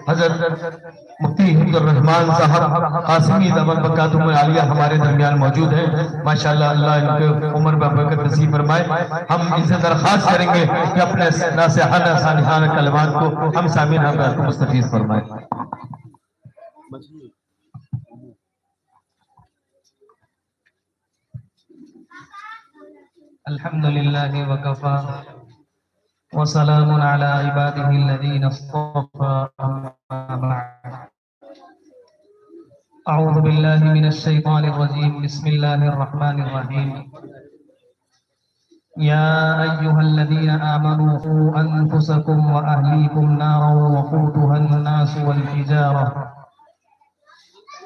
حضرت مفتی حفظ الرحمان صاحب قاسمی دامت برکاتہم عالیہ ہمارے درمیان موجود ہیں. ماشاءاللہ اللہ ان کے عمر میں برکت نصیب فرمائے. ہم ان سے درخواست کریں گے کہ اپنے ناصحانہ صالحانہ کلمات کو ہم سامعین حضرات کو مستفیض فرمائیں. الحمدللہ وکفا وسلام علی عباده الذین اصطفى اما بعد. اعوذ باللہ من الشیطان الرجیم. بسم اللہ الرحمن الرحیم. یا ایہا الذین آمنوا قوا انفسکم واہلیکم نارا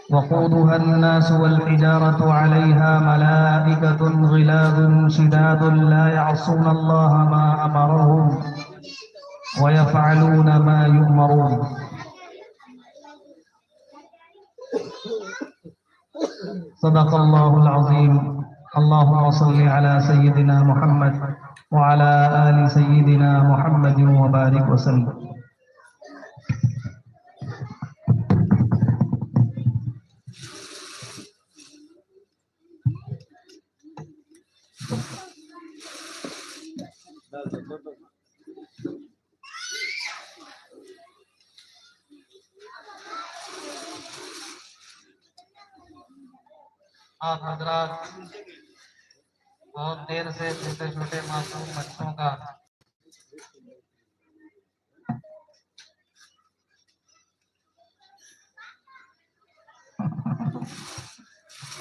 وقودها الناس والحجارة عليها ملائكة غلاظ شداد لا يعصون الله ما أمرهم ويفعلون ما يؤمرون. صدق الله العظيم. اللهم صل على سيدنا محمد وعلى آل سيدنا محمد وبارك وسلم. آپ حضرات بہت دیر سے چھوٹے چھوٹے معصوم بچوں کا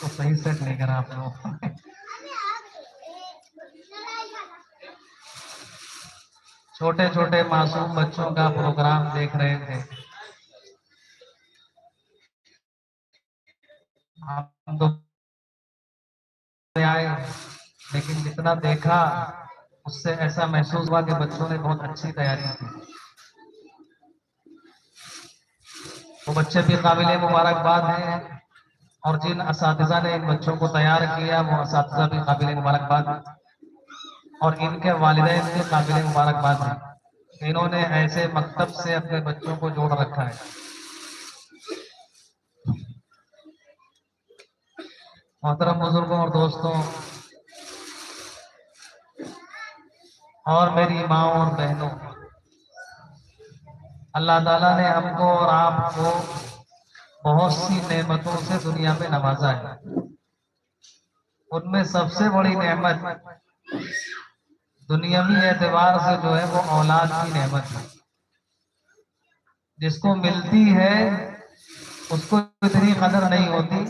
تو صحیح سیٹ نہیں کرا آپ لوگ. چھوٹے چھوٹے معصوم بچوں کا پروگرام دیکھ رہے تھے. ہم تو آئے لیکن جتنا دیکھا اس سے ایسا محسوس ہوا کہ بچوں نے بہت اچھی تیاری کی. وہ بچے بھی قابل مبارکباد ہیں اور جن اساتذہ نے ان بچوں کو تیار کیا وہ اساتذہ بھی قابل مبارکباد ہیں اور ان کے والدین بھی قابل مبارکباد ہیں. انہوں نے ایسے مکتب سے اپنے بچوں کو جوڑ رکھا ہے. محترم بزرگوں اور دوستوں اور میری ماں اور بہنوں، اللہ تعالیٰ نے ہم کو اور آپ کو بہت سی نعمتوں سے دنیا میں نوازا ہے. ان میں سب سے بڑی نعمت دنیاوی اعتبار سے جو ہے وہ اولاد کی نعمت ہے. جس کو ملتی ہے اس کو اتنی قدر نہیں ہوتی.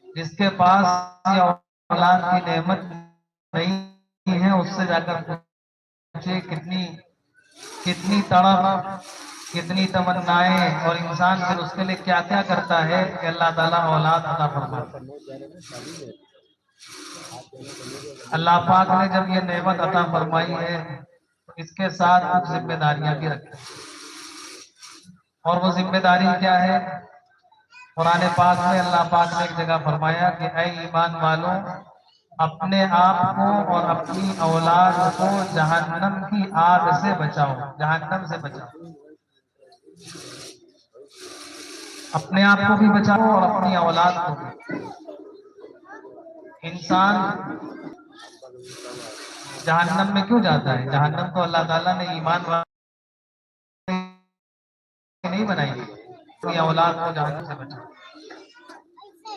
جس کے پاس یہ اولاد کی نعمت نہیں ہے اس سے جا کر پوچھے کتنی تڑپ، کتنی تمنائیں اور انسان پھر اس کے لیے کیا کیا کرتا ہے کہ اللہ تعالیٰ اولاد عطا فرماتا ہے. اللہ پاک نے جب یہ نعمت عطا فرمائی ہے تو اس کے ساتھ کچھ ذمہ داریاں بھی رکھی. اور وہ ذمہ داری کیا ہے؟ قرآن پاک میں اللہ پاک نے ایک جگہ فرمایا کہ اے ایمان والوں، اپنے آپ کو اور اپنی اولاد کو جہنم کی آگ سے بچاؤ. جہنم سے بچاؤ. اپنے آپ کو بھی بچاؤ اور اپنی اولاد کو بھی. انسان جہنم میں کیوں جاتا ہے؟ جہنم تو اللہ تعالیٰ نے ایمان والے نہیں بنائی. اپنی اولاد کو جہنم سے بچاؤ.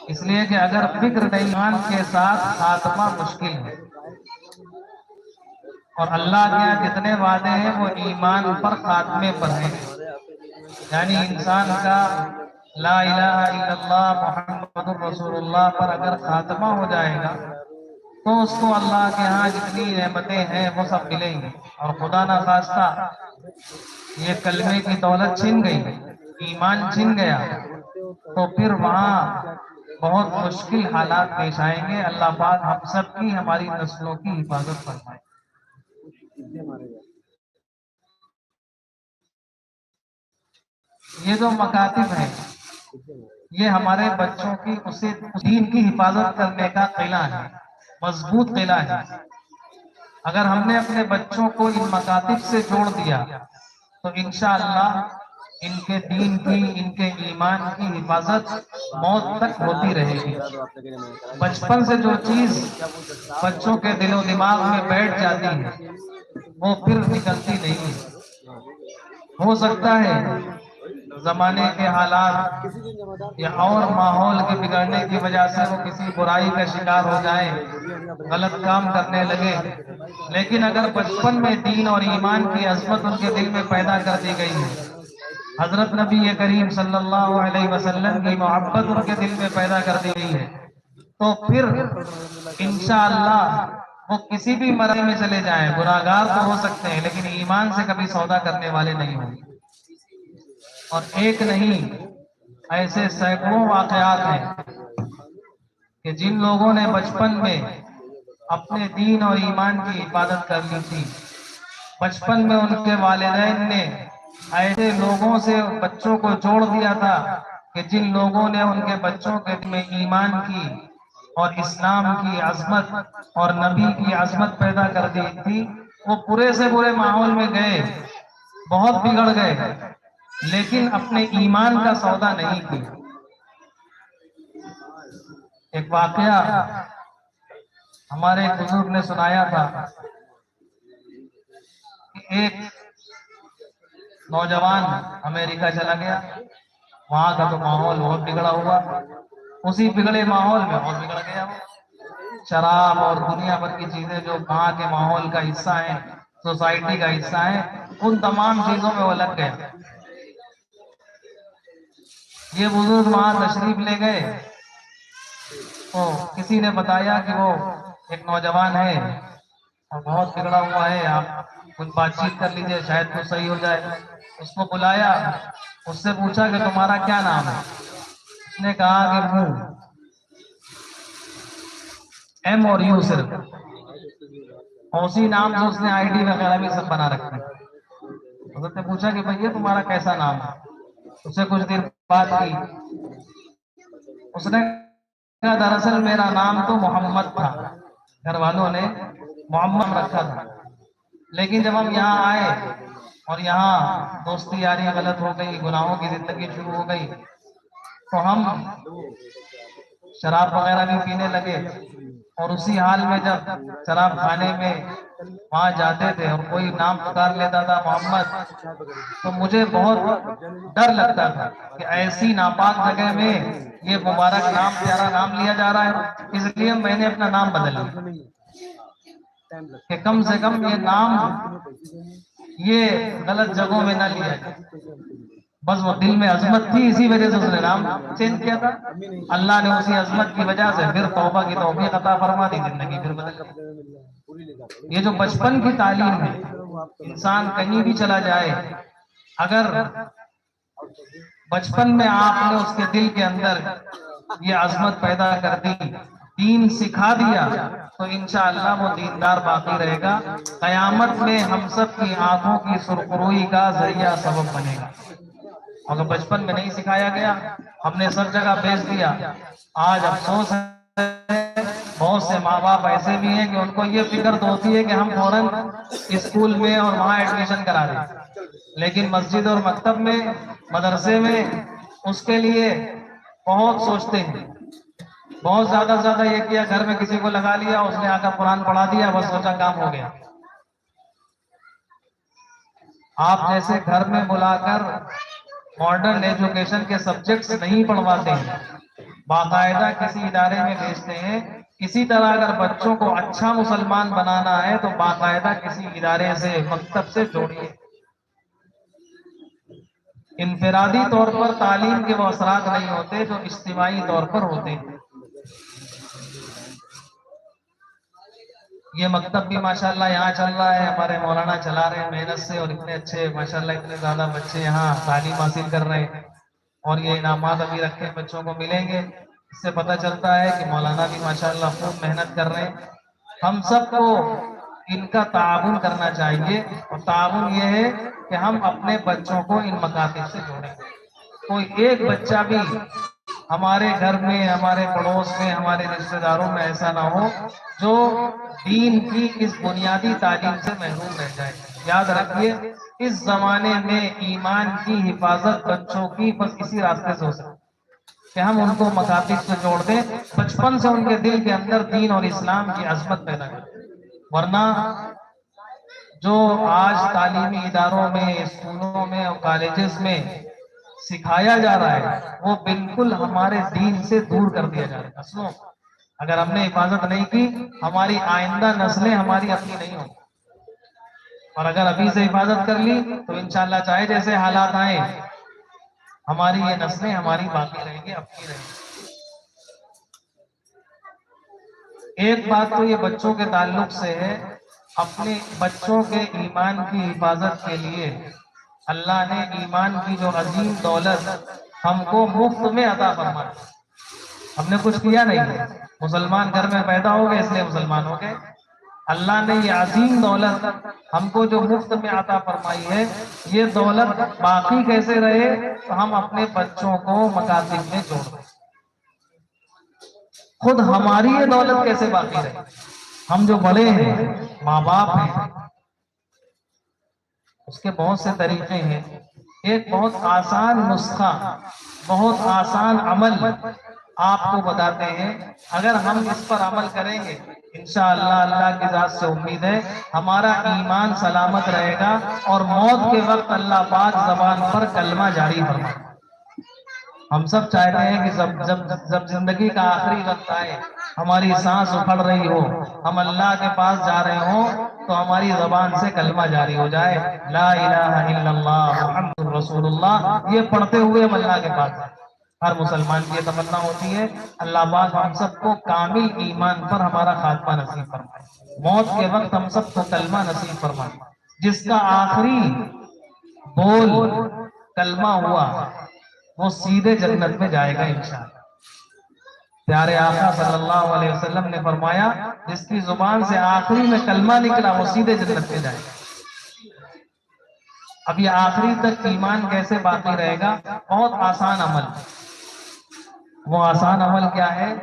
اس لیے کہ اگر فکر ایمان کے ساتھ خاتمہ مشکل ہے. اور اللہ کے یہاں جتنے وعدے ہیں وہ ایمان پر خاتمے پر ہیں. یعنی انسان کا لا الہ الا اللہ محمد رسول اللہ پر اگر خاتمہ ہو جائے گا تو اس کو اللہ کے ہاں جتنی نعمتیں ہیں وہ سب ملیں گی. اور خدا نخواستہ یہ کلمے کی دولت چھن گئی، ایمان چھن گیا تو پھر وہاں بہت مشکل حالات پیش آئیں گے. اللہ پاک ہم سب کی، ہماری نسلوں کی حفاظت فرمائے. یہ جو مکاتب ہیں یہ ہمارے بچوں کی اسے دین کی حفاظت کرنے کا قلعہ ہے، مضبوط قلعہ ہے. اگر ہم نے اپنے بچوں کو ان مکاتب سے جوڑ دیا تو انشاءاللہ ان کے دین کی، ان کے ایمان کی حفاظت موت تک ہوتی رہے گی۔ بچپن سے جو چیز بچوں کے دل و دماغ میں بیٹھ جاتی ہے وہ پھر نکلتی نہیں ہے۔ ہو سکتا ہے زمانے کے حالات یا اور ماحول کے بگڑنے کی وجہ سے وہ کسی برائی کا شکار ہو جائیں، غلط کام کرنے لگے، لیکن اگر بچپن میں دین اور ایمان کی عظمت ان کے دل میں پیدا کر دی گئی ہے، حضرت نبی کریم صلی اللہ علیہ وسلم کی محبت ان کے دل میں پیدا کر دی گئی ہے، تو پھر انشاءاللہ وہ کسی بھی مرحلے میں چلے جائیں، گناہگار تو ہو سکتے ہیں لیکن ایمان سے کبھی سودا کرنے والے نہیں ہوں گے۔ اور ایک نہیں، ایسے سینکڑوں واقعات ہیں کہ جن لوگوں نے بچپن میں اپنے دین اور ایمان کی حفاظت کر لی تھی، بچپن میں ان کے والدین نے ایسے لوگوں سے بچوں کو جوڑ دیا تھا کہ جن لوگوں نے ان کے بچوں کے دل میں ایمان کی اور اسلام کی عظمت اور نبی کی عظمت پیدا کر دی تھی، وہ برے سے برے ماحول میں گئے، بہت بگڑ گئے، لیکن اپنے ایمان کا سودا نہیں کیا۔ ایک واقعہ ہمارے بزرگ نے سنایا تھا کہ ایک نوجوان امریکہ چلا گیا، وہاں کا تو ماحول بہت بگڑا ہوا، اسی بگڑے ماحول میں اور بگڑ گیا، شراب اور دنیا بھر کی چیزیں جو وہاں کے ماحول کا حصہ ہیں، سوسائٹی کا حصہ ہیں، ان تمام چیزوں میں وہ لگ گیا۔ یہ بزرگ وہاں تشریف لے گئے تو کسی نے بتایا کہ وہ ایک نوجوان ہے اور بہت بگڑا ہوا ہے، آپ کچھ بات چیت کر لیجئے شاید تو صحیح ہو جائے۔ اس کو بلایا، اس سے پوچھا کہ تمہارا کیا نام ہے؟ اس نے کہا کہ وہ ایم اور یو صرف، اور اسی نام سے اس نے آئی ڈی وغیرہ بھی سب بنا رکھا ہے۔ حضرت نے پوچھا کہ بھئی تمہارا کیسا نام ہے؟ اس سے کچھ دیر بات کی، اس نے کہا دراصل میرا نام تو محمد تھا، گھر والوں نے محمد رکھا تھا، لیکن جب ہم یہاں آئے اور یہاں دوستی یاری غلط ہو گئی، گناہوں کی زندگی شروع ہو گئی، تو ہم شراب وغیرہ بھی پینے لگے، اور اسی حال میں جب شراب کھانے میں وہاں جاتے تھے اور کوئی نام پکار لیتا تھا محمد، تو مجھے بہت ڈر لگتا تھا کہ ایسی ناپاک جگہ میں یہ مبارک نام، پیارا نام لیا جا رہا ہے، اس لیے میں نے اپنا نام بدل لیا کہ کم سے کم یہ نام یہ غلط جگہوں میں نہ لیا جائے۔ بس وہ دل میں عظمت تھی، اسی وجہ سے اس نے نام چینج کیا تھا۔ اللہ نے اسی عظمت کی وجہ سے پھر توبہ کی توفیق عطا فرما دی، زندگی پھر بدل گئی۔ یہ جو بچپن کی تعلیم ہے، انسان کہیں بھی چلا جائے، اگر بچپن میں آپ نے اس کے دل کے اندر یہ عظمت پیدا کر دی، دین سکھا دیا، تو انشاءاللہ وہ دیندار باقی رہے گا، قیامت میں ہم سب کی آنکھوں کی سرخروئی کا ذریعہ سبب بنے گا۔ اگر بچپن میں نہیں سکھایا گیا، ہم نے سب جگہ بیچ دیا، آج افسوس ہے بہت سے ماں باپ ایسے بھی ہیں کہ ان کو یہ فکر تو ہوتی ہے کہ ہم فوراً اسکول میں اور وہاں ایڈمیشن کرا دیں، لیکن مسجد اور مکتب میں، مدرسے میں اس کے لیے بہت سوچتے ہیں، بہت زیادہ سے زیادہ یہ کیا گھر میں کسی کو لگا لیا، اس نے آ کر قرآن پڑھا دیا، بس سوچا کام ہو گیا۔ آپ جیسے گھر میں بلا کر ماڈرن ایجوکیشن کے سبجیکٹس نہیں پڑھواتے ہیں، باقاعدہ کسی ادارے میں بھیجتے ہیں، اسی طرح اگر بچوں کو اچھا مسلمان بنانا ہے تو باقاعدہ کسی ادارے سے، مکتب سے جوڑیے۔ انفرادی طور پر تعلیم کے وہ اثرات نہیں ہوتے جو اجتماعی طور پر ہوتے ہیں۔ یہ مکتب بھی ماشاءاللہ یہاں چل رہا ہے، ہمارے مولانا چلا رہے ہیں محنت سے، اور اتنے اچھے ماشاءاللہ اتنے زیادہ بچے یہاں تعلیم حاصل کر رہے ہیں، اور یہ انعامات ابھی رکھے بچوں کو ملیں گے۔ اس سے پتہ چلتا ہے کہ مولانا بھی ماشاءاللہ خوب محنت کر رہے ہیں۔ ہم سب کو ان کا تعاون کرنا چاہیے، اور تعاون یہ ہے کہ ہم اپنے بچوں کو ان مکاتب سے جوڑیں۔ کوئی ایک بچہ بھی ہمارے گھر میں، ہمارے پڑوس میں، ہمارے رشتہ داروں میں ایسا نہ ہو جو دین کی اس بنیادی تعلیم سے محروم رہ جائے۔ یاد رکھیے اس زمانے میں ایمان کی حفاظت بچوں کی بس اسی راستے سے ہو سکتی کہ ہم ان کو مکاتب سے جوڑ دیں، بچپن سے ان کے دل کے اندر دین اور اسلام کی عظمت پیدا کریں۔ ورنہ جو آج تعلیمی اداروں میں، اسکولوں میں اور کالجز میں سکھایا جا رہا ہے وہ بالکل ہمارے دین سے دور کر دیا جا رہا ہے۔ سنو، اگر ہم نے حفاظت نہیں کی ہماری آئندہ نسلیں ہماری اپنی نہیں ہوں، اور اگر ابھی سے حفاظت کر لی تو انشاءاللہ چاہے جیسے حالات آئیں ہماری یہ نسلیں ہماری باقی رہیں گی، اپنی رہیں گی۔ ایک بات تو یہ بچوں کے تعلق سے ہے، اپنے بچوں کے ایمان کی حفاظت کے لیے اللہ نے ایمان کی جو عظیم دولت ہم کو مفت میں عطا فرمائی۔ ہم نے کچھ کیا نہیں، مسلمان گھر میں پیدا ہو گئے اس لیے مسلمان ہو گئے۔ اللہ نے یہ عظیم دولت ہم کو جو مفت میں عطا فرمائی ہے، یہ دولت باقی کیسے رہے تو ہم اپنے بچوں کو مکاتب میں جوڑ دیں۔ خود ہماری یہ دولت کیسے باقی رہے؟ ہم جو بڑے ہیں، ماں باپ ہیں، اس کے بہت سے طریقے ہیں۔ ایک بہت آسان نسخہ، بہت آسان عمل آپ کو بتاتے ہیں، اگر ہم اس پر عمل کریں گے انشاءاللہ اللہ کی ذات سے امید ہے ہمارا ایمان سلامت رہے گا، اور موت کے وقت اللہ پاک زبان پر کلمہ جاری فرمائے۔ ہم سب چاہتے ہیں کہ جب زندگی کا آخری وقت آئے، ہماری سانس اکھڑ رہی ہو، ہم اللہ کے پاس جا رہے ہوں تو ہماری زبان سے کلمہ جاری ہو جائے، لا الہ الا اللہ محمد رسول اللہ، یہ پڑھتے ہوئے ہم اللہ کے پاس جائیں۔ ہر مسلمان کی یہ تمنا ہوتی ہے اللہ پاک ہم سب کو کامل ایمان پر ہمارا خاتمہ نصیب فرمائے، موت کے وقت ہم سب کو کلمہ نصیب فرمائے۔ جس کا آخری بول کلمہ ہوا وہ سیدھے جنت میں جائے گا انشاءاللہ۔ پیارے آقا صلی اللہ علیہ وسلم نے فرمایا جس کی زبان سے آخری میں کلمہ نکلا وہ سیدھے جنت میں جائے گا۔ اب یہ آخری تک ایمان کیسے باقی رہے گا؟ بہت آسان عمل۔ وہ آسان عمل کیا ہے؟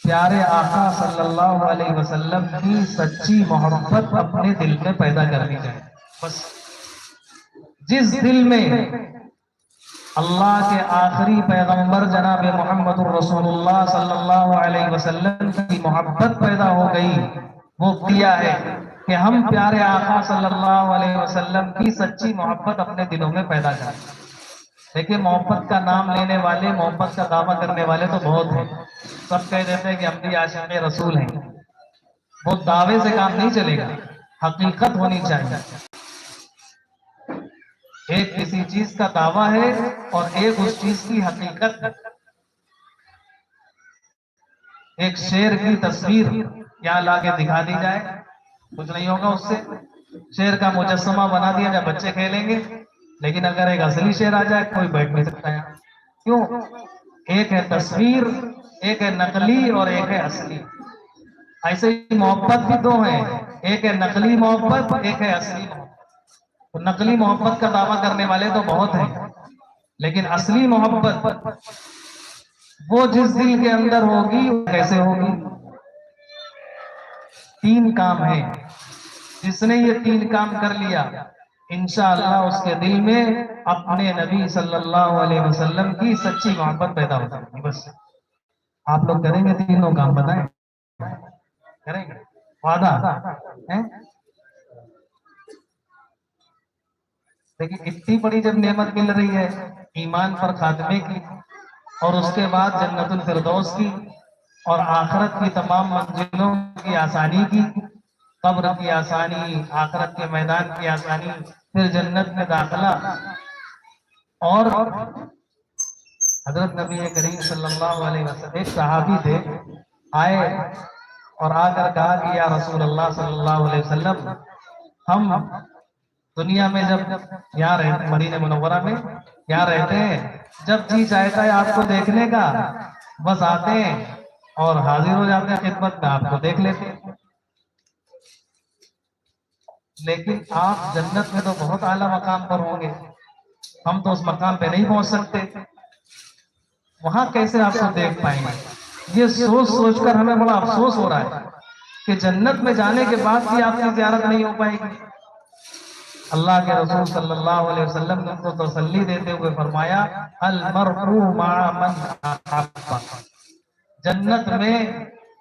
پیارے آقا صلی اللہ علیہ وسلم کی سچی محبت اپنے دل میں پیدا کرنی چاہیے۔ بس جس دل میں اللہ کے آخری پیغمبر جناب محمد الرسول اللہ صلی اللہ علیہ وسلم کی محبت پیدا ہو گئی، وہ کیا ہے کہ ہم پیارے آقا صلی اللہ علیہ وسلم کی سچی محبت اپنے دلوں میں پیدا کریں۔ دیکھیں محبت کا نام لینے والے، محبت کا دعویٰ کرنے والے تو بہت ہیں، سب کہہ دیتے ہیں کہ ہم بھی عاشق رسول ہیں۔ وہ دعوے سے کام نہیں چلے گا، حقیقت ہونی چاہیے۔ ایک کسی چیز کا دعویٰ ہے اور ایک اس چیز کی حقیقت ہے۔ ایک شیر کی تصویر کیا لا کے دکھا دی جائے کچھ نہیں ہوگا، اس سے شیر کا مجسمہ بنا دیا جائے بچے کھیلیں گے، لیکن اگر ایک اصلی شیر آ جائے کوئی بیٹھ نہیں سکتا ہے۔ کیوں؟ ایک ہے تصویر، ایک ہے نقلی اور ایک ہے اصلی۔ ایسے ہی محبت بھی دو ہیں، ایک ہے نقلی محبت، ایک ہے اصلی محبت۔ تو نقلی محبت کا دعویٰ کرنے والے تو بہت ہیں، لیکن اصلی محبت وہ جس دل کے اندر ہوگی وہ کیسے ہوگی؟ تین کام ہیں، جس نے یہ تین کام کر لیا انشاءاللہ اس کے دل میں اپنے نبی صلی اللہ علیہ وسلم کی سچی محبت پیدا ہو جائے گی۔ بس آپ لوگ کریں گے تینوں کام؟ بتائیں، کریں گے؟ وعدہ ہے؟ لیکن اتنی بڑی جب نعمت مل رہی ہے ایمان پر خاتمے کی، اور اس کے بعد جنت الفردوس کی، اور آخرت کی تمام منزلوں کی آسانی کی، قبر کی آسانی، آخرت کے میدان کی آسانی، پھر جنت میں داخلہ، اور حضرت نبی کریم صلی اللہ علیہ وسلم ایک صحابی تھے، آئے اور آ کر کہا کہ یا رسول اللہ صلی اللہ علیہ وسلم، ہم دنیا میں جب یہاں رہتے، مدینہ منورہ میں یہاں رہتے ہیں، جب جی چاہتا ہے آپ کو دیکھنے کا بس آتے ہیں اور حاضر ہو جاتے ہیں خدمت میں، آپ کو دیکھ لیتے ہیں، لیکن آپ جنت میں تو بہت اعلیٰ مقام پر ہوں گے، ہم تو اس مقام پہ نہیں پہنچ سکتے، وہاں کیسے آپ کو دیکھ پائیں گے؟ یہ سوچ سوچ کر ہمیں بڑا افسوس ہو رہا ہے کہ جنت میں جانے کے بعد بھی آپ کی زیارت نہیں ہو پائے گی۔ اللہ کے رسول صلی اللہ علیہ وسلم نے ان کو تسلی دیتے ہوئے فرمایا المرء مع من احب، جنت میں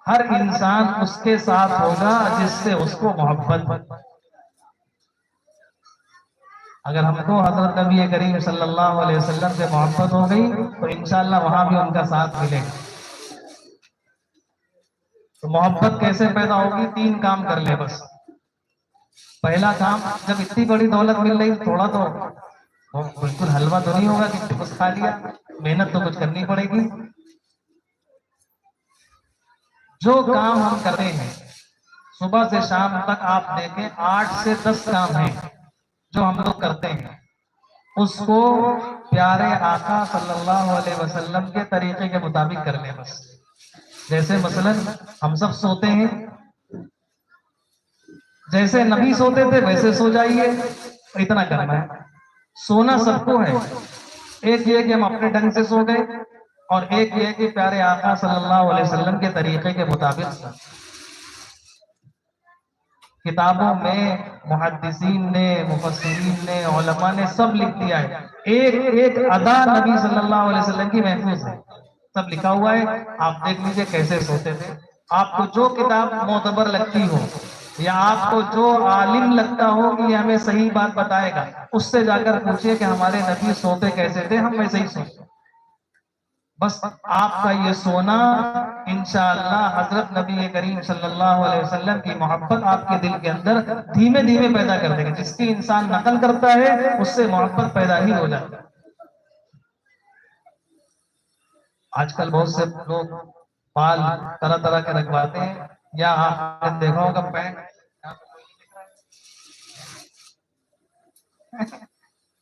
ہر انسان اس کے ساتھ ہوگا جس سے اس کو محبت۔ اگر ہم کو حضرت نبی کریم صلی اللہ علیہ وسلم سے محبت ہو گئی تو انشاءاللہ وہاں بھی ان کا ساتھ ملے گا۔ تو محبت کیسے پیدا ہوگی؟ 3 کام کر لے بس۔ پہلا کام، جب اتنی بڑی دولت مل رہی تھوڑا تو بالکل حلوہ تو نہیں ہوگا کہ بس کھا لیا، محنت تو کچھ کرنی پڑے گی۔ جو کام ہم کرتے ہیں صبح سے شام تک، آپ دیکھیں 8 سے 10 کام ہیں جو ہم لوگ کرتے ہیں، اس کو پیارے آقا صلی اللہ علیہ وسلم کے طریقے کے مطابق کر لیں بس۔ جیسے مثلا ہم سب سوتے ہیں، جیسے نبی سوتے تھے ویسے سو جائیے، اتنا کرنا ہے۔ سونا سب کو ہے، ایک یہ کہ ہم اپنے ڈھنگ سے سو گئے، اور ایک یہ کہ پیارے آقا صلی اللہ علیہ وسلم کے طریقے کے مطابق۔ کتابوں میں محدثین نے، مفسرین نے، علماء نے سب لکھ دیا ہے، ایک ایک ادا نبی صلی اللہ علیہ وسلم کی محفوظ ہے، سب لکھا ہوا ہے۔ آپ دیکھ لیجئے کیسے سوتے تھے۔ آپ کو جو کتاب معتبر لگتی ہو، یا آپ کو جو عالم لگتا ہو کہ یہ ہمیں صحیح بات بتائے گا، اس سے جا کر پوچھئے کہ ہمارے نبی سوتے کیسے تھے، ہم ویسے ہی سوتے۔ بس آپ کا یہ سونا انشاءاللہ حضرت نبی کریم صلی اللہ علیہ وسلم کی محبت آپ کے دل کے اندر دھیمے دھیمے پیدا کر دے گا۔ جس کی انسان نقل کرتا ہے اس سے محبت پیدا ہی ہو جاتا ہے۔ آج کل بہت سے لوگ بال طرح طرح کے رکھواتے ہیں، یا آپ نے دیکھا ہوگا پینٹ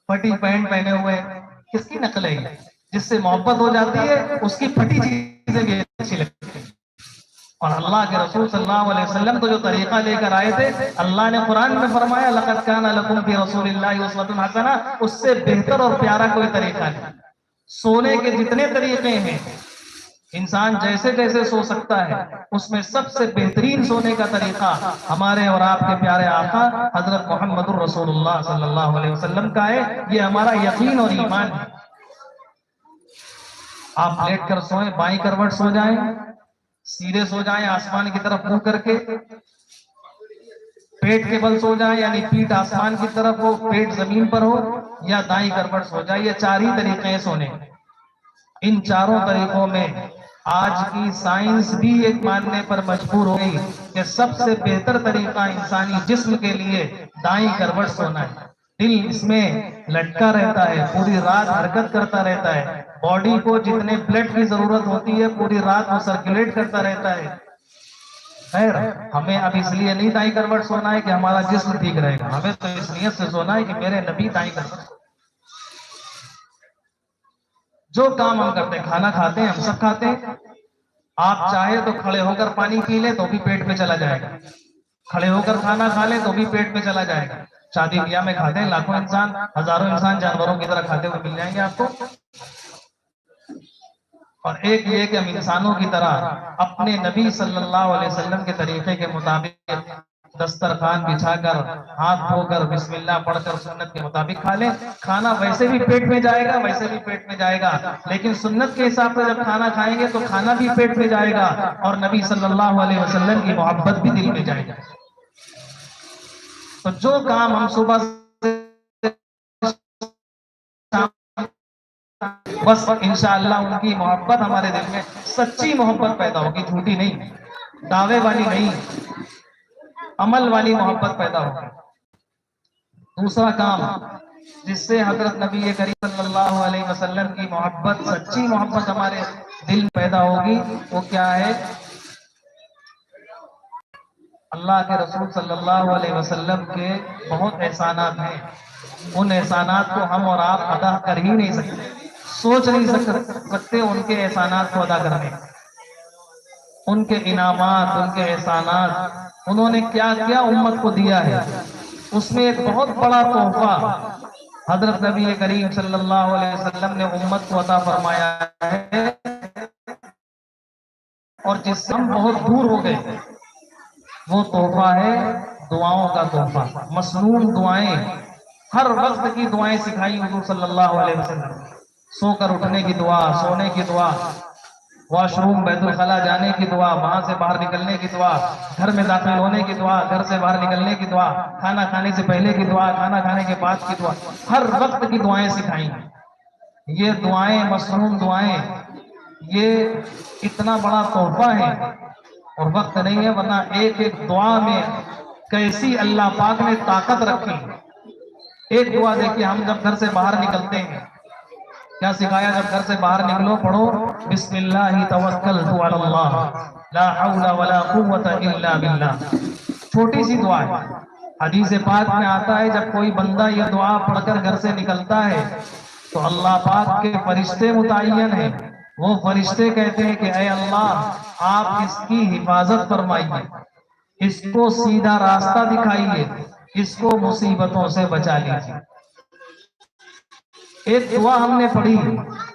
پھٹی پینٹ پہنے ہوئے، کس کی نقل ہے یہ؟ جس سے محبت ہو جاتی ہے اس کی پھٹی چیزیں بھی اچھی لگتی ہیں۔ اور اللہ کے رسول صلی اللہ علیہ وسلم تو جو طریقہ لے کر آئے تھے، اللہ نے قرآن میں فرمایا لَقَدْ كَانَ لَكُمْ فِي رَسُولِ اللَّهِ أُسْوَةٌ حَسَنَةٌ، اس سے بہتر اور پیارا کوئی طریقہ نہیں۔ سونے کے جتنے طریقے ہیں، انسان جیسے جیسے سو سکتا ہے، اس میں سب سے بہترین سونے کا طریقہ ہمارے اور آپ کے پیارے آقا حضرت محمد الرسول اللہ صلی اللہ علیہ وسلم کا ہے۔ یہ ہمارا یقین اور ایمان ہے۔ آپ لیٹ کر سوئیں، بائیں کروٹ سو جائیں، سیدھے سو جائیں آسمان کی طرف منہ کر کے، پیٹ کے بل سو جائیں یعنی پیٹ آسمان کی طرف ہو، پیٹ زمین پر ہو، یا دائیں کروٹ سو جائیں، یہ 4 ہی طریقے ہیں سونے۔ ان چاروں طریقوں میں آج کی سائنس بھی ایک ماننے پر مجبور ہو گئی کہ سب سے بہتر طریقہ انسانی جسم کے لیے دائیں کروٹ سونا ہے۔ دل اس میں لٹکا رہتا ہے، پوری رات حرکت کرتا رہتا ہے، باڈی کو جتنے بلڈ کی ضرورت ہوتی ہے پوری رات وہ سرکولیٹ کرتا رہتا ہے۔ خیر، ہمیں اب اس لیے نہیں دائیں کروٹ سونا ہے کہ ہمارا جسم ٹھیک رہے گا، ہمیں تو اس نیت سے سونا ہے کہ میرے نبی دائیں کروٹ۔ جو کام ہم کرتے ہیں، کھانا کھاتے ہیں، ہم سب کھاتے ہیں، آپ چاہے تو کھڑے ہو کر پانی پی لیں تو بھی پیٹ میں چلا جائے گا، کھڑے ہو کر کھانا کھا لیں تو بھی پیٹ میں چلا جائے گا۔ شادی بیاہ میں کھاتے ہیں، لاکھوں انسان، ہزاروں انسان جانوروں کی طرح کھاتے ہوئے مل جائیں گے آپ کو۔ اور ایک یہ کہ ہم انسانوں کی طرح اپنے نبی صلی اللہ علیہ وسلم کے طریقے کے مطابق دسترخوان بچھا کر، ہاتھ دھو کر، بسم اللہ پڑھ کر سنت کے مطابق کھا لیں۔ کھانا ویسے بھی پیٹ میں جائے گا، ویسے بھی پیٹ میں جائے گا، لیکن سنت کے حساب سے جب کھانا کھائیں گے تو کھانا بھی پیٹ میں جائے گا، اور نبی صلی اللہ علیہ وسلم کی محبت بھی دل میں جائے گا۔ تو جو کام ہم صبح سے بس انشاءاللہ ان کی محبت ہمارے دل میں سچی محبت پیدا ہوگی، جھوٹی نہیں، دعوے والی نہیں، عمل والی محبت پیدا ہوگی۔ دوسرا کام جس سے حضرت نبی کریم صلی اللہ علیہ وسلم کی محبت، سچی محبت ہمارے دل میں پیدا ہوگی، وہ کیا ہے؟ اللہ کے رسول صلی اللہ علیہ وسلم کے بہت احسانات ہیں، ان احسانات کو ہم اور آپ ادا کر ہی نہیں سکتے، سوچ نہیں سکتے ان کے احسانات کو ادا کرنے، ان کے انعامات، ان کے احسانات، انہوں نے کیا کیا امت کو دیا ہے۔ اس میں ایک بہت بڑا تحفہ حضرت نبی کریم صلی اللہ علیہ وسلم نے امت کو عطا فرمایا ہے، اور جس سے ہم بہت دور ہو گئے، وہ تحفہ ہے دعاؤں کا تحفہ، مسنون دعائیں۔ ہر وقت کی دعائیں سکھائی حضور صلی اللہ علیہ وسلم. سو کر اٹھنے کی دعا، سونے کی دعا، واش روم بیت الخلا جانے کی دعا، وہاں سے باہر نکلنے کی دعا، گھر میں داخل ہونے کی دعا، گھر سے باہر نکلنے کی دعا، کھانا کھانے سے پہلے کی دعا، کھانا کھانے کے بعد کی دعا، ہر وقت کی دعائیں سکھائیں. یہ دعائیں، مصنون دعائیں، یہ اتنا بڑا تحفہ ہے. اور وقت نہیں ہے، ورنہ ایک ایک دعا میں کیسی اللہ پاک نے طاقت رکھی. ایک دعا دیکھیے، ہم جب گھر سے باہر نکلتے ہیں کیا سکھایا؟ جب گھر سے باہر نکلو پڑھو بسم اللہ توکلت علی اللہ لا حول ولا قوت الا باللہ. چھوٹی سی دعا ہے. حدیث پاک میں آتا ہے جب کوئی بندہ یہ دعا پڑھ کر گھر سے نکلتا ہے تو اللہ پاک کے فرشتے متعین ہیں. وہ فرشتے کہتے ہیں کہ اے اللہ، آپ اس کی حفاظت فرمائیے، اس کو سیدھا راستہ دکھائیے، اس کو مصیبتوں سے بچا لیجیے. ایک دعا ہم نے پڑھی،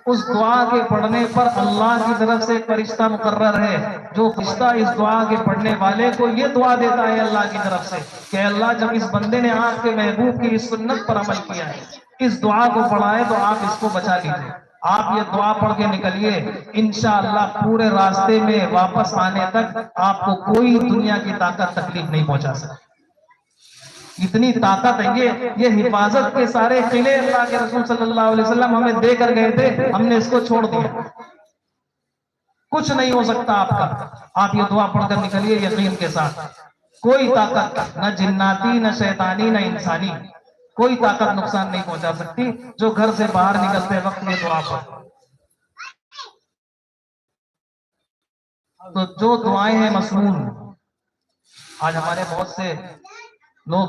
اس دعا کے پڑھنے پر اللہ کی طرف سے ایک فرشتہ مقرر ہے، جو فرشتہ اس دعا کے پڑھنے والے کو یہ دعا دیتا ہے اللہ کی طرف سے کہ اللہ، جب اس بندے نے آپ کے محبوب کی اس سنت پر عمل کیا ہے، اس دعا کو پڑھا ہے، تو آپ اس کو بچا لیجیے. آپ یہ دعا پڑھ کے نکلیے، انشاءاللہ پورے راستے میں واپس آنے تک آپ کو کوئی دنیا کی طاقت تکلیف نہیں پہنچا سکتی. اتنی طاقت ہے. یہ حفاظت کے سارے قلعے اللہ کے رسول صلی اللہ علیہ وسلم ہمیں دے کر گئے تھے، ہم نے اس کو چھوڑ دیا. کچھ نہیں ہو سکتا آپ کا. آپ یہ دعا پڑھ کر نکلیے یقین کے ساتھ. کوئی طاقت، نہ جناتی، نہ شیطانی، نہ انسانی، کوئی طاقت نقصان نہیں پہنچا سکتی جو گھر سے باہر نکلتے وقت یہ دعا پڑھ. تو جو دعائیں ہیں مسنون، آج ہمارے بہت سے لوگ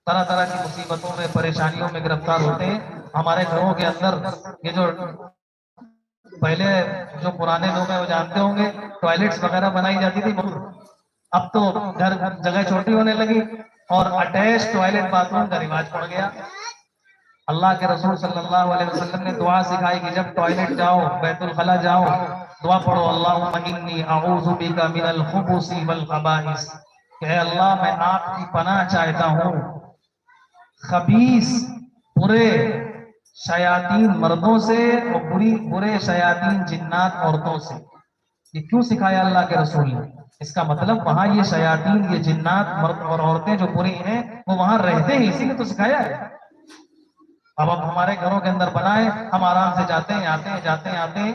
طرح طرح کی مصیبتوں میں، پریشانیوں میں گرفتار ہوتے ہیں. ہمارے گھروں کے اندر یہ جو پہلے جو پرانے لوگ ہیں وہ جانتے ہوں گے، ٹوائلٹس وغیرہ بنائی جاتی تھی. اب تو گھر جگہ چھوٹی ہونے لگی اور اٹیچ ٹوائلٹ باتھ روم کا رواج پڑ گیا. اللہ کے رسول صلی اللہ علیہ وسلم نے دعا سکھائی کہ جب ٹوائلٹ جاؤ، بیت الخلا جاؤ، دعا پڑھو اللہم انی اعوذ بک من الخبث والخبائث، کہ اے اللہ میں آپ کی پناہ چاہتا ہوں خبیث، برے شیاطین مردوں سے اور برے شیاطین جنات عورتوں سے. یہ کیوں سکھایا اللہ کے رسول نے؟ اس کا مطلب وہاں یہ شیاطین، یہ جنات، مرد اور عورتیں جو بری ہیں وہ وہاں رہتے ہیں، اسی لیے تو سکھایا ہے. اب ہمارے گھروں کے اندر بنائے، ہم آرام سے جاتے ہیں آتے ہیں جاتے ہیں آتے ہیں،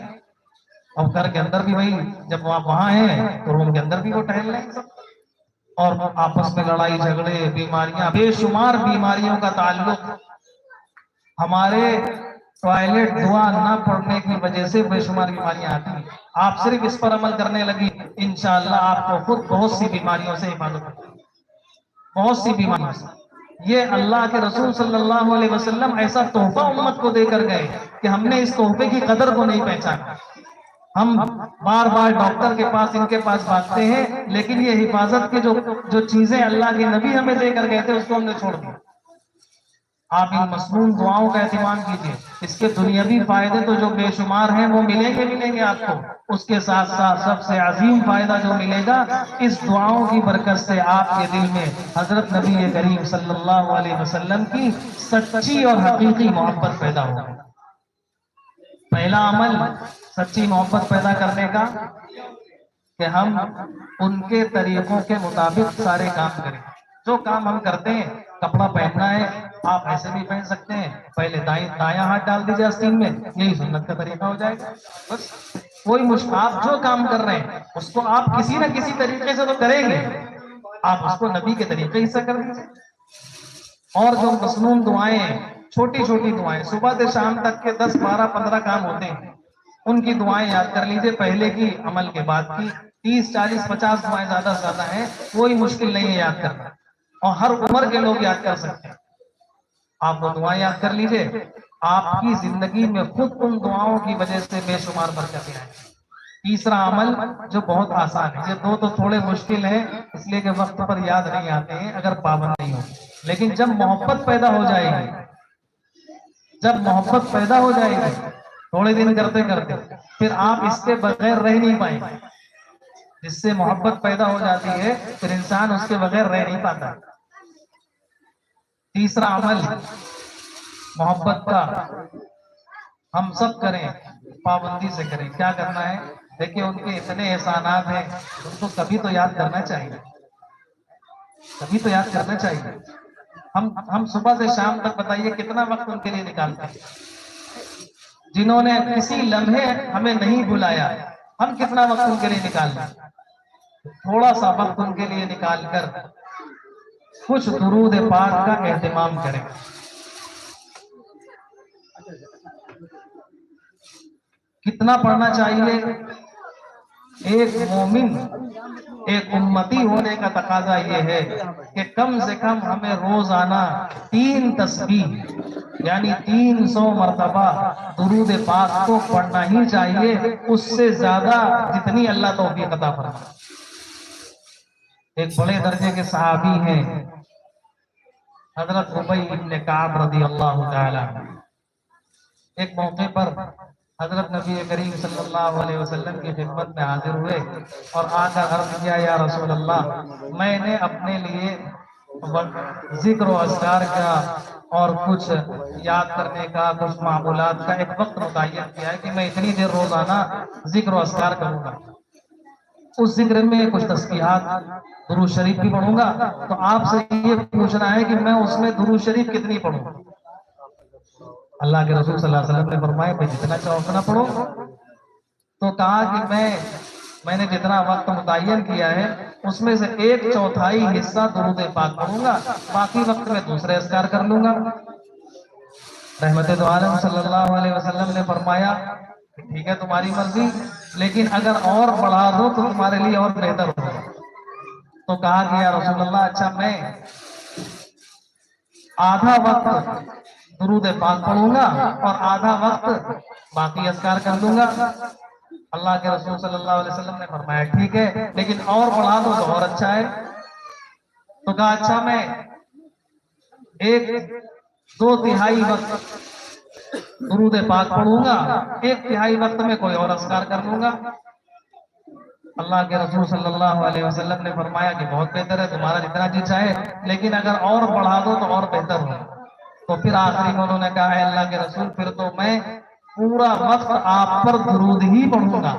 اور گھر کے اندر بھی وہی، جب آپ وہاں ہیں تو روم کے اندر بھی وہ ٹہل رہے ہیں سب، اور آپس میں لڑائی جھگڑے، بیماریاں، بے شمار بیماریوں کا تعلق ہمارے ٹوائلٹ دعا نہ پڑھنے کی وجہ سے بے شمار بیماریاں آتی ہیں. آپ صرف اس پر عمل کرنے لگی، انشاءاللہ آپ کو خود بہت سی بیماریوں سے حفاظت ہوگی، بہت سی بیماریوں سے. یہ اللہ کے رسول صلی اللہ علیہ وسلم ایسا تحفہ امت کو دے کر گئے کہ ہم نے اس تحفے کی قدر کو نہیں پہچانا. ہم بار بار ڈاکٹر کے پاس، ان کے پاس بھاگتے ہیں، لیکن یہ حفاظت کے جو چیزیں اللہ کے نبی ہمیں دے کر گئے تھے اس کو ہم نے چھوڑ دیا. آپ ان مصنون دعاؤں کا اہتمام کیجیے. اس کے دنیاوی فائدے تو جو بے شمار ہیں وہ ملیں گے آپ کو. اس کے ساتھ ساتھ سب سے عظیم فائدہ جو ملے گا، اس دعاؤں کی برکت سے آپ کے دل میں حضرت نبی کریم صلی اللہ علیہ وسلم کی سچی اور حقیقی محبت پیدا ہوگی. پہلا عمل سچی محبت پیدا کرنے کا کہ ہم ان کے طریقوں کے مطابق سارے کام کریں. جو کام ہم کرتے ہیں، کپڑا پہننا ہے آپ ایسے بھی پہن سکتے ہیں، پہلے دایاں ہاتھ ڈال دیجیے آستین میں، یہی سنت کا طریقہ ہو جائے گا. بس کوئی مشکل، آپ جو کام کر رہے ہیں اس کو آپ کسی نہ کسی طریقے سے تو کریں گے، آپ اس کو نبی کے طریقے سے کر دیجیے. اور جو مسنون دعائیں ہیں، چھوٹی چھوٹی دعائیں، صبح سے شام تک کے 10 12 15 کام ہوتے ہیں، ان کی دعائیں یاد کر لیجئے. پہلے کی عمل کے بعد کی 30 40 50 دعائیں زیادہ سے زیادہ ہیں، کوئی مشکل نہیں ہے یاد کرنا، اور ہر عمر کے لوگ یاد کر سکتے ہیں. آپ وہ دعائیں یاد کر لیجئے، آپ کی زندگی میں خود ان دعاؤں کی وجہ سے بے شمار برکتیں آئیں. تیسرا عمل جو بہت آسان ہے، یہ دو تو تھوڑے مشکل ہیں اس لیے کہ وقت پر یاد نہیں آتے ہیں اگر پابند نہیں ہو، لیکن جب محبت پیدا ہو جائے گی، جب محبت پیدا ہو جائے گی تھوڑے دن کرتے کرتے پھر آپ اس کے بغیر رہ نہیں پائیں گے. جس سے محبت پیدا ہو جاتی ہے پھر انسان اس کے بغیر رہ نہیں پاتا. تیسرا عمل محبت کا ہم سب کریں، پابندی سے کریں. کیا کرنا ہے؟ دیکھیں ان کے اتنے احسانات ہیں، ان کو کبھی تو یاد کرنا چاہیے، کبھی تو یاد کرنا چاہیے. ہم صبح سے شام تک بتائیے کتنا وقت ان کے لیے نکالتے ہیں. جنہوں نے کسی لمحے ہمیں نہیں بلایا، ہم کتنا وقت ان کے لیے نکال لیں. تھوڑا سا وقت ان کے لیے نکال کر کچھ درود پاک کا اہتمام کریں. کتنا پڑھنا چاہیے؟ ایک مومن، ایک امتی ہونے کا تقاضا یہ ہے کہ کم سے کم ہمیں روزانہ 3 تسبیح یعنی 300 مرتبہ درود پاک کو پڑھنا ہی چاہیے، اس سے زیادہ جتنی اللہ توفیق عطا فرمائے. ایک بڑے درجے کے صحابی ہیں حضرت ابی بن کعب رضی اللہ تعالی عنہ. ایک موقع پر حضرت نبی کریم صلی اللہ علیہ وسلم کی خدمت میں حاضر ہوئے اور آ کر عرض کیا، یا رسول اللہ، میں نے اپنے لیے ذکر و اذکار کا اور کچھ یاد کرنے کا، کچھ معمولات کا ایک وقت متعین کیا ہے کہ میں اتنی دیر روزانہ ذکر و اذکار کروں گا. اس ذکر میں کچھ تسبیحات، درود شریف بھی پڑھوں گا. تو آپ سے یہ پوچھنا ہے کہ میں اس میں درود شریف کتنی پڑھوں؟ اللہ کے رسول صلی اللہ علیہ وسلم نے فرمایا کہ جتنا چاہو اتنا پڑھو. تو کہا کہ میں نے جتنا وقت متعین کیا ہے اس میں سے 1/4 حصہ درود پاک پڑھوں گا، باقی وقت میں دوسرے اذکار کر لوں گا. رحمت دو عالم صلی اللہ علیہ وسلم نے فرمایا کہ ٹھیک ہے تمہاری مرضی، لیکن اگر اور بڑھا دو تو تمہارے لیے اور بہتر ہوگا. تو کہا کہ یا رسول اللہ، اچھا میں آدھا وقت درود پاک پڑھوں گا اور آدھا وقت باقی اذکار کر لوں گا. اللہ کے رسول صلی اللہ علیہ وسلم نے فرمایا ٹھیک ہے، لیکن اور بڑھا دو تو اور اچھا ہے. تو کہا اچھا میں 1/2 وقت درود پاک پڑھوں گا، 1/3 وقت میں کوئی اور اذکار کر لوں گا. اللہ کے رسول صلی اللہ علیہ وسلم نے فرمایا کہ بہت بہتر ہے، تمہارا جتنا جی چاہے، لیکن اگر اور بڑھا دو تو اور بہتر ہو. تو پھر آخری میں انہوں نے کہا ہے اللہ کے رسول، پھر تو میں پورا وقت آپ پر درود ہی پڑھوں گا.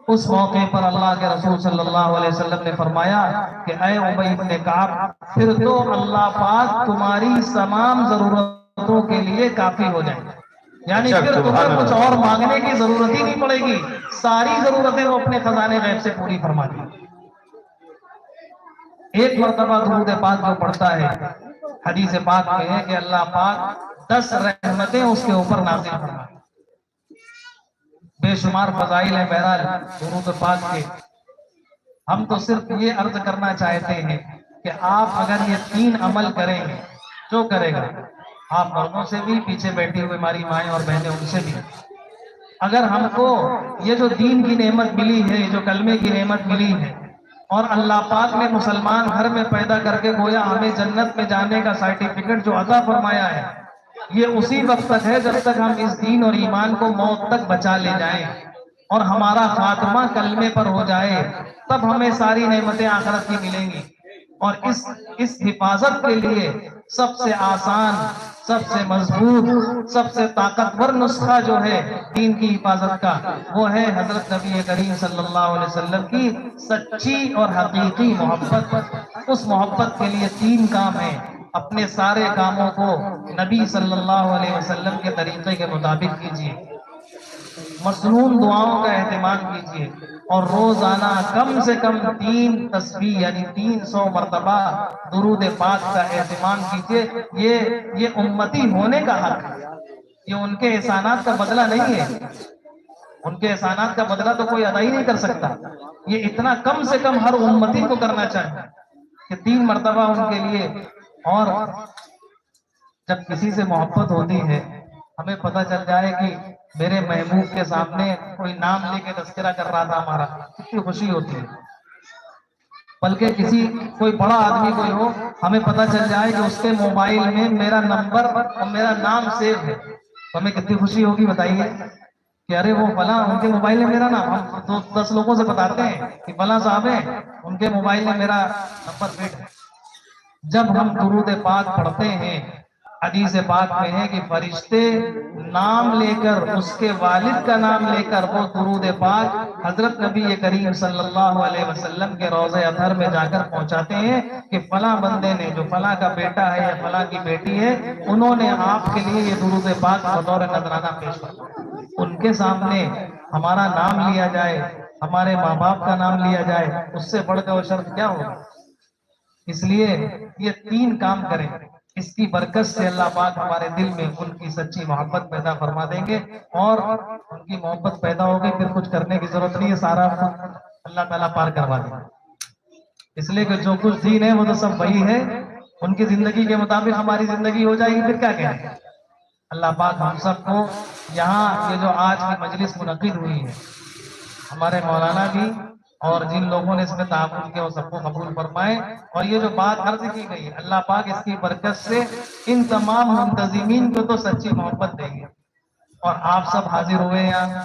اس موقع پر اللہ کے رسول صلی اللہ علیہ وسلم نے فرمایا کہ اے ابی بن کعب، پھر تو اللہ پاک تمہاری تمام ضرورتوں کے لیے کافی ہو جائے. یعنی پھر تمہیں کچھ اور مانگنے کی ضرورت ہی نہیں پڑے گی، ساری ضرورتیں وہ اپنے خزانے غیب سے پوری فرما دی. ایک مرتبہ درود پاک جو پڑھتا ہے، حدیث پاک میں ہے کہ اللہ پاک 10 رحمتیں اس کے اوپر نازل فرمائے. بے شمار فضائل ہیں بہرحال درود پاک کے. ہم تو صرف یہ عرض کرنا چاہتے ہیں کہ آپ اگر یہ 3 عمل کریں گے، جو کرے گا آپ مردوں سے بھی، پیچھے بیٹھی ہوئی ہماری مائیں اور بہنیں ان سے بھی، اگر ہم کو یہ جو دین کی نعمت ملی ہے، یہ جو کلمے کی نعمت ملی ہے، اور اللہ پاک نے مسلمان گھر میں پیدا کر کے گویا ہمیں جنت میں جانے کا سرٹیفکیٹ جو عطا فرمایا ہے، یہ اسی وقت تک ہے جب تک ہم اس دین اور ایمان کو موت تک بچا لے جائیں اور ہمارا خاتمہ کلمے پر ہو جائے، تب ہمیں ساری نعمتیں آخرت کی ملیں گی. اور اس حفاظت کے لیے سب سے آسان، سب سے مضبوط، سب سے طاقتور نسخہ جو ہے دین کی حفاظت کا، وہ ہے حضرت نبی کریم صلی اللہ علیہ وسلم کی سچی اور حقیقی محبت. اس محبت کے لیے 3 کام ہیں. اپنے سارے کاموں کو نبی صلی اللہ علیہ وسلم کے طریقے کے مطابق کیجیے، مسنون دعاؤں کا اہتمام کیجیے، اور روزانہ کم سے کم 3 تسبیح یعنی 300 مرتبہ درود پاک کا اہتمام کیجیے. یہ امتی ہونے کا حق ہے، یہ ان کے احسانات کا بدلہ نہیں ہے. ان کے احسانات کا بدلہ تو کوئی ادا ہی نہیں کر سکتا. یہ اتنا کم سے کم ہر امتی کو کرنا چاہیے کہ 3 مرتبہ ان کے لیے. اور جب کسی سے محبت ہوتی ہے، ہمیں پتہ چل جائے کہ میرے محبوب کے سامنے کوئی نام لے کے تذکرہ کر رہا تھا ہمارا، کتنی خوشی ہوتی ہے. بلکہ کوئی بڑا آدمی کوئی ہو، ہمیں پتہ چل جائے کہ اس کے موبائل میں میرا نمبر اور میرا نام سیو ہے، تو ہمیں کتنی خوشی ہوگی بتائیے کہ ارے وہ فلاں ان کے موبائل میں میرا نام. ہم 10 لوگوں سے بتاتے ہیں کہ فلاں صاحب ہیں، ان کے موبائل میں میرا نمبر فٹ ہے. جب ہم درود پاک پڑھتے ہیں حدیث پاک میں ہے کہ فرشتے نام لے کر، اس کے والد کا نام لے کر وہ درود پاک حضرت نبی کریم صلی اللہ علیہ وسلم کے روضہ اطہر میں جا کر پہنچاتے ہیں کہ فلاں بندے نے، جو فلاں کا بیٹا ہے یا فلاں کی بیٹی ہے، انہوں نے آپ کے لیے یہ درود پاک بطور نذرانہ پیش کیا۔ ان کے سامنے ہمارا نام لیا جائے، ہمارے ماں باپ کا نام لیا جائے، اس سے بڑھ کر شرط کیا ہوگا؟ اس لیے یہ 3 کام کریں، اس کی برکت سے اللہ پاک ہمارے دل میں ان کی سچی محبت پیدا فرما دیں گے، اور ان کی محبت پیدا ہوگی، پھر کچھ کرنے کی ضرورت نہیں ہے، سارا اللہ تعالیٰ پار کروا دیں گے۔ اس لیے کہ جو کچھ دین ہے وہ تو سب وہی ہے، ان کی زندگی کے مطابق ہماری زندگی ہو جائے گی، پھر کیا کہیں گے؟ اللہ پاک ہم سب کو یہاں یہ جو آج کی مجلس منعقد ہوئی ہے، ہمارے مولانا بھی اور جن لوگوں نے اس میں تعاون کیا وہ سب کو قبول فرمائے، اور یہ جو بات عرض کی گئی ہے اللہ پاک اس کی برکت سے ان تمام منتظمین کو تو سچی محبت دیں گے، اور آپ سب حاضر ہوئے یہاں،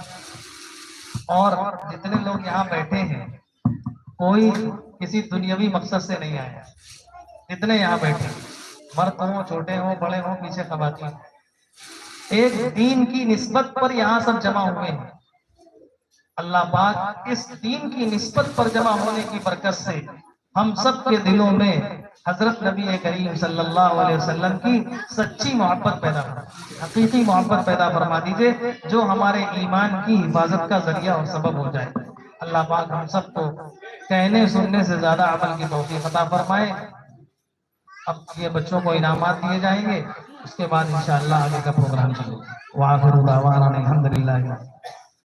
اور جتنے لوگ یہاں بیٹھے ہیں کوئی کسی دنیاوی مقصد سے نہیں آیا، جتنے یہاں بیٹھے مرد ہوں، چھوٹے ہوں، بڑے ہوں، پیچھے خواتین، ایک دین کی نسبت پر یہاں سب جمع ہوئے ہیں۔ اللہ پاک اس دین کی نسبت پر جمع ہونے کی برکت سے ہم سب کے دلوں میں حضرت نبی کریم صلی اللہ علیہ وسلم کی سچی محبت پیدا فرما، حقیقی محبت پیدا فرما دیجئے، جو ہمارے ایمان کی حفاظت کا ذریعہ اور سبب ہو جائے۔ اللہ پاک ہم سب کو کہنے سننے سے زیادہ عمل کی توفیق عطا فرمائے۔ اب یہ بچوں کو انعامات دیے جائیں گے، اس کے بعد انشاءاللہ آگے کا پروگرام چلے گا۔ وآخر دعوانا الحمدللہ۔